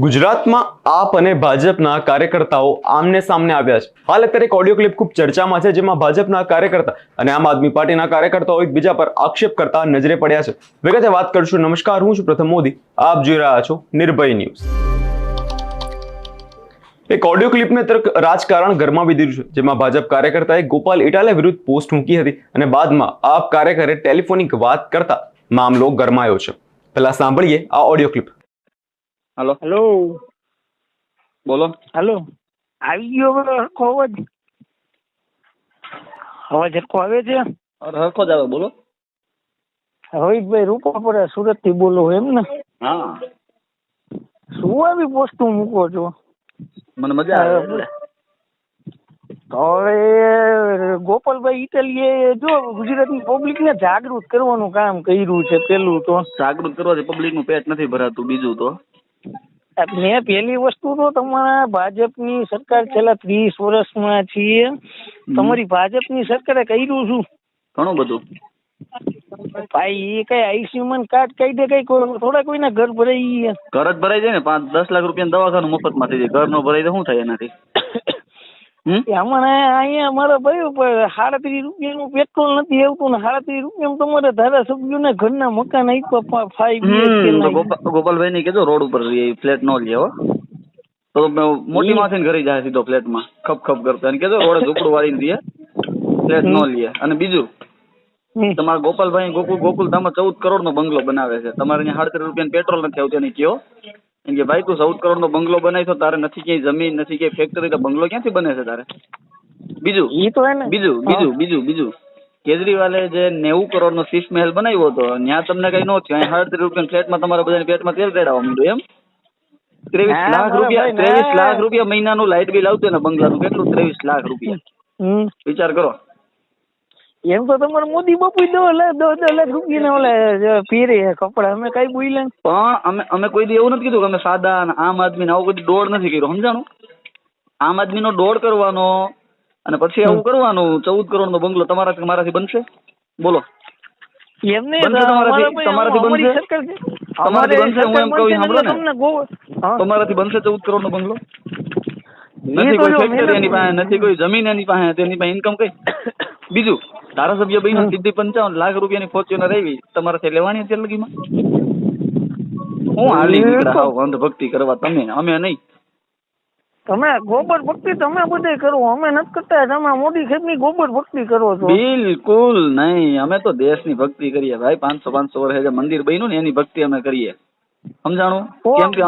ગુજરાતમાં આપ અને ભાજપના કાર્યકર્તાઓ આમને સામને આવ્યા છે. હાલ અત્યારે એક ઓડિયો ક્લિપ ખૂબ ચર્ચામાં છે, જેમાં ભાજપના કાર્યકર્તા અને આમ આદમી પાર્ટીના કાર્યકર્તાઓ એકબીજા પર આક્ષેપ કરતા નજરે પડ્યા છે. વિગતે વાત કરશું. નમસ્કાર, હું છું પ્રથમ મોદી, આપ જોઈ રહ્યા છો નિર્ભય ન્યૂઝ. એક ઓડિયો ક્લિપને તર્ક રાજકારણ ગરમાવી દીધું છે, જેમાં ભાજપ કાર્યકર્તાએ ગોપાલ ઇટાલિયા વિરુદ્ધ પોસ્ટ મૂકી હતી અને બાદમાં આપ કાર્યકરે ટેલિફોનિક વાત કરતા મામલો ગરમાયો છે. પહેલા સાંભળીએ આ ઓડિયો ક્લિપ. હેલો હેલો બોલો. હેલો આવી ગયો હરખો અવાજ? અવાજ હરખો આવે છે? હરખો જ આવે, બોલો. રોહિતભાઈ રૂપાપરા સુરત થી બોલો એમ ને? હા, શું આવી પોસ્ટો મૂકો છો? મને મજા આવે. તો હવે ગોપાલભાઈ ઇટાલિયે જો ગુજરાતની પબ્લિક ને જાગૃત કરવાનું કામ કર્યું છે. પેલું તો જાગૃત કરવાથી પબ્લિક નું પેટ નથી ભરાતું. બીજું તો મેં પહેલી વસ્તુ તો તમારા ભાજપની સરકાર છેલ્લા 30 વર્ષમાં છીએ. તમારી ભાજપની સરકારે કર્યું શું? ઘણું બધું. ભાઈ એ કઈ આયુષ્યમાન કાર્ડ કાઢે કઈ થોડા કોઈના ઘર ભરાઈ? ઘર જ ભરાઈ જાય ને. 5-10 લાખ રૂપિયા દવાખાનું મફત માં થઈ જાય. ઘર નો ભરાય તો શું થાય એનાથી? હમણાં અહીંયા અમારા ભાઈ 37 રૂપિયાનું પેટ્રોલ નથી આવતું ને 37 રૂપિયામાં તમારે ધારાસભ્યોને ઘરના મકાન આપ્યા 5 ગોપાલભાઈ ને કીધું રોડ ઉપર ફ્લેટ નો લે હો, તો મોટી માથે ઘરે જાય સીધો ફ્લેટ માં ખપ ખપ કરતો. અને કીધું રોડે ઝૂંપડું વાળીને દે, ફ્લેટ નો લે. અને બીજું, તમારા ગોપાલભાઈ ગોકુલધામમાં 14 કરોડ નો બંગલો બનાવે છે. તમારે અહીંયા 37 રૂપિયા પેટ્રોલ નથી આવતું. એને કયો કે ભાઈ તું 14 કરોડ નો બંગલો બનાવી તો તારે નથી ક્યાંય જમીન, નથી ક્યાંય ફેક્ટરી, તો બંગલો ક્યાંથી બને છે તારે? બીજું કેજરીવાલે જે 90 કરોડ નો શીશ મહેલ બનાવ્યો હતો, ત્યાં તમને કઈ નો થયું. 37 રૂપિયા ફ્લેટમાં તમારા બધાની પેટમાં તેલ રેડાવવા માંડ્યું. એમ 23 લાખ રૂપિયા મહિનાનું લાઇટ બિલ આવતું ને બંગલાનું. કેટલું? 23 લાખ રૂપિયા. વિચાર કરો. એમ તો તમારે મોદી બાપુ 10 લાખ રૂપિયા ઓલા પહેરે કપડા. અમે કઈ બોલ્યા? પણ અમે કોઈ દી એવું નથી કીધું કે અમે સાદા આમ આદમી આવું કોઈ દોડ નથી કર્યો. સમજાણું? આમ આદમી નો દોડ કરવાનો અને પછી આવું કરવાનું. 14 કરોડ નો બંગલો તમારાથી મારાથી બનશે? બોલો. એમને તમારાથી બનશે? તમારાથી બનશે? હું એમ કહું સાંભળો ને, તમારાથી બનશે 14 કરોડ નો બંગલો? નથી કોઈ ફેક્ટરી એની પાસે, નથી કોઈ જમીન એની પાસે, તેની પાસે ઇન્કમ કઈ? બીજું, ધારાસભ્ય બન્યા સીધી 55 લાખ રૂપિયાની ફોર્ચ્યુનર આવી, તમારાથી લેવાની છે લગીમાં? હું હાલી નીકળ્યા હાવ અંધભક્તિ કરવા તમે, અમે નહીં. તમે ગોબર ભક્તિ તમે બધે કરો, અમે નથી કરતા. તમે મોદી સાહેબ ની ગોબર ભક્તિ કરો છો? બિલકુલ નહીં. અમે તો દેશની ભક્તિ કરીએ ભાઈ. 500 વર્ષ જે મંદિર બન્યું ને એની ભક્તિ અમે કરીએ. સમજાણું? કેમ કે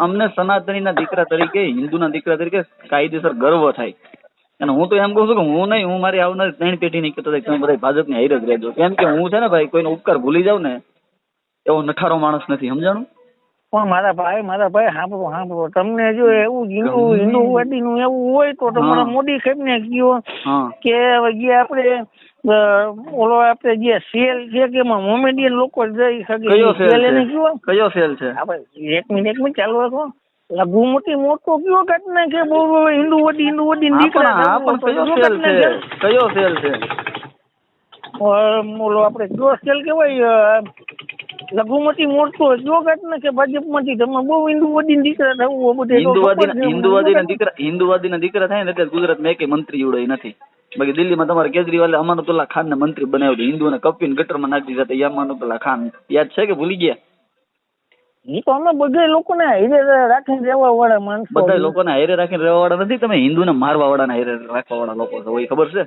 અમને સનાતનીના દીકરા તરીકે, હિન્દુના દીકરા તરીકે કાયદેસર ગર્વ થાય. અને હું તો એમ કહું છું કે હું નહીં, હું મારી આવનારી 3 પેઢી નહીં કહેતો તમે બધા ભાજપની હારે જ રહેજો. કેમ કે હું છે ને ભાઈ, કોઈનો ઉપકાર ભૂલી જાવ ને એવો નઠારો માણસ નથી. સમજાણું? પણ મારા ભાઈ સાંભળો, તમને જો એવું હિન્દુવાદી નું એવું હોય તો તમારા મોદી સાહેબ ને કહો કે જે આપણે ઓલો આપણે જે સેલ છે કે એમાં મોમેડિયન લોકો જઈ શકે. કયો સેલ છે? એક મિનિટ ચાલુ રાખો. લઘુમતી મોટો કયો કાઢ નાખે બહુ હિન્દુવાદી દીકરા. કયો સેલ છે? ઓલો આપણે જો સેલ કેવાય લઘુમતી મોટો જો કાઢ નાખે ભાજપ માંથી. તમે બહુ હિન્દુવાદી દીકરા થવું બધે. હિન્દુવાદી દીકરા થાય ને એટલે ગુજરાતમાં એકે મંત્રી ઉડે નથી. બાકી દિલ્હીમાં તમારે કેજરીવાલે અમાનુલ્લાહ ખાન ને મંત્રી બનાવ્યો. હિન્દુઓને કપીને ગટરમાં નાખી દીધા. અમાનુલ્લાહ ખાન યાદ છે કે ભૂલી ગયા? એ તો અમે બધા લોકોને હારે રાખીને રહેવા વાળા માણસો. બધા લોકોને હારે રાખીને રહેવા વાળા નથી. તમે હિન્દુને મારવા વાળા ને હારે રાખવા વાળા લોકો છો. એ ખબર છે?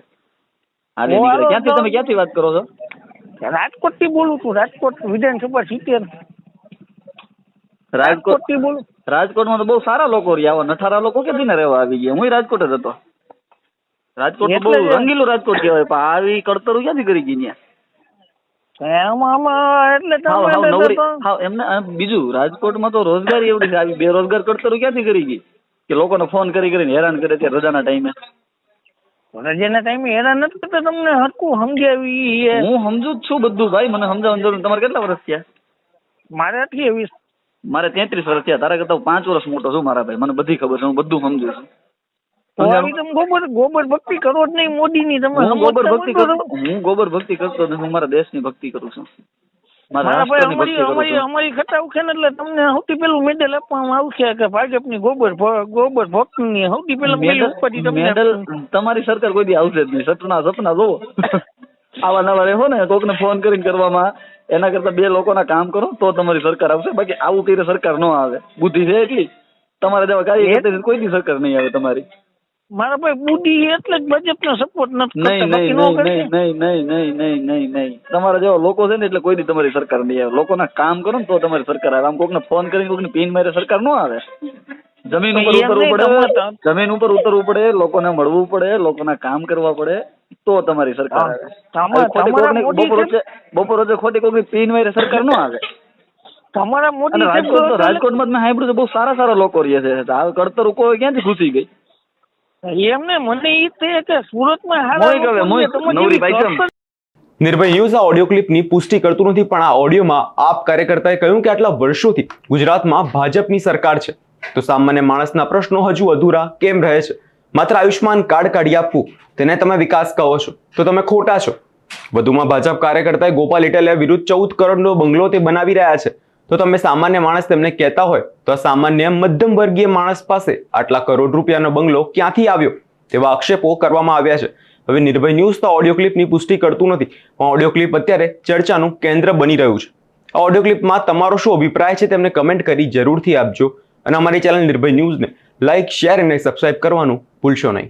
ક્યાંથી વાત કરો છો? રાજકોટ થી બોલું છું. રાજકોટ વિધાનસભા સીટ. રાજકોટ થી બોલું. રાજકોટમાં તો બહુ સારા લોકો રહ્યા. આવા નઠારા લોકો ક્યાંથી ને રહેવા આવી ગયા? હું રાજકોટ જ હતો. રાજકોટ તો બહુ રંગીલું રાજકોટ કહેવાય. પણ આવી કડતરું ક્યાંથી કરી ગઈ એમને? બીજું, રાજકોટમાં તો રોજગારી એવડી છે. આવી બેરોજગાર કડતરું ક્યાંથી કરી ગઈ કે લોકોને ફોન કરીને હેરાન કરે છે રજાના ટાઈમે? રજાના ટાઈમે હેરાન નથી કરતા. તમને હરકું સમજાવી? હું સમજુ જ છું બધું ભાઈ. મને સમજાવવાની જરૂર. તમારે કેટલા વર્ષ થયા? મારે 28. મારે 33 વર્ષ થયા. તારા કરતા 5 વર્ષ મોટો છું મારા ભાઈ. મને બધી ખબર છે. હું બધું સમજુ છું. ગોબર ભક્તિ કરો જ નહીં મોદી ની. તમે હું ગોબર ભક્તિ કરતો નથી. હું મારા દેશની ભક્તિ કરું છું. મારા મારા ભાઈ રાષ્ટ્રની ભક્તિ કરું છું. અમારી ખટા ઉખે ને એટલે તમને સૌથી પેલું મેડલ આપવામાં આવશે કે ભાજપની ગોબર ભક્તની સૌથી પહેલા પેલી ઉપાધિ તમને મેડલ તમારી સરકાર કોઈ દી આવશે જ નહીં. સપના જોવો આવા નવા રહો ને કોકને ફોન કરીને કરવામાં, એના કરતા બે લોકોના કામ કરો તો તમારી સરકાર આવશે. બાકી આવું કરીને સરકાર ન આવે. બુદ્ધિ છે એટલી તમારા જેવા કાર્યકર્તા કોઈ દી સરકાર નહીં આવે તમારી. મારા ભાઈ બુદ્ધિ એટલે જ ભાજપનો સપોર્ટ નથી નહીં કરતા, બાકી નહીં નો નહીં કરે. નહીં નહીં નહીં નહીં નહીં નહીં નહીં તમારા જેવા લોકો છે ને એટલે કોઈ દી તમારી સરકાર નહીં આવે. લોકોના કામ કરો ને તો તમારી સરકાર આવે. આમ કોકને ફોન કરીને કોકને પીન મારે સરકાર ન આવે. જમીન ઉપર ઉતરવું પડે, જમીન ઉપર ઉતરવું પડે, લોકોને મળવું પડે, લોકોના કામ કરવા પડે તો તમારી સરકાર આવે. બપોર વચ્ચે ખોટી કોકની પીન મારે સરકાર ન આવે. તમારા મોદી અને રાજકોટમાં મેં સાંભળ્યું છે બહુ સારા લોકો રહે છે. હાલ કડતર લોકો ક્યાંથી ઘૂસી ગઈ? એમને મને ઈ તે કે સુરતમાં નિર્ભય ન્યૂઝ આ ઓડિયો ક્લિપની પુષ્ટિ કરતું નથી, પણ આ ઓડિયોમાં આપ કાર્યકર્તાએ કહ્યું કે આટલા વર્ષોથી ગુજરાતમાં ભાજપની સરકાર છે તો સામાન્ય માણસના પ્રશ્નો હજુ અધૂરા કેમ રહે છે? માત્ર આયુષ્માન કાર્ડ કાઢી આપવું તેને તમે વિકાસ કહો છો તો તમે ખોટા છો. વધુમાં ભાજપ કાર્યકર્તાએ ગોપાલ ઇટાલિયા વિરુદ્ધ 14 કરોડનો બંગલો તે બનાવી રહ્યા છે તો તમે સામાન્ય માણસ તેમને કહેતા હોય તો આ સામાન્ય મધ્યમ વર્ગીય માણસ પાસે આટલા કરોડ રૂપિયાનો બંગલો ક્યાંથી આવ્યો તેવા આક્ષેપો કરવામાં આવ્યા છે. હવે નિર્ભય ન્યૂઝ તો ઓડિયો ક્લિપની પુષ્ટિ કરતું નથી, પણ ઓડિયો ક્લિપ અત્યારે ચર્ચાનું કેન્દ્ર બની રહ્યું છે. આ ઓડિયો ક્લિપમાં તમારો શું અભિપ્રાય છે તેમને કમેન્ટ કરી જરૂરથી આપજો અને અમારી ચેનલ નિર્ભય ન્યૂઝને લાઇક, શેર અને સબસ્ક્રાઇબ કરવાનું ભૂલશો નહીં.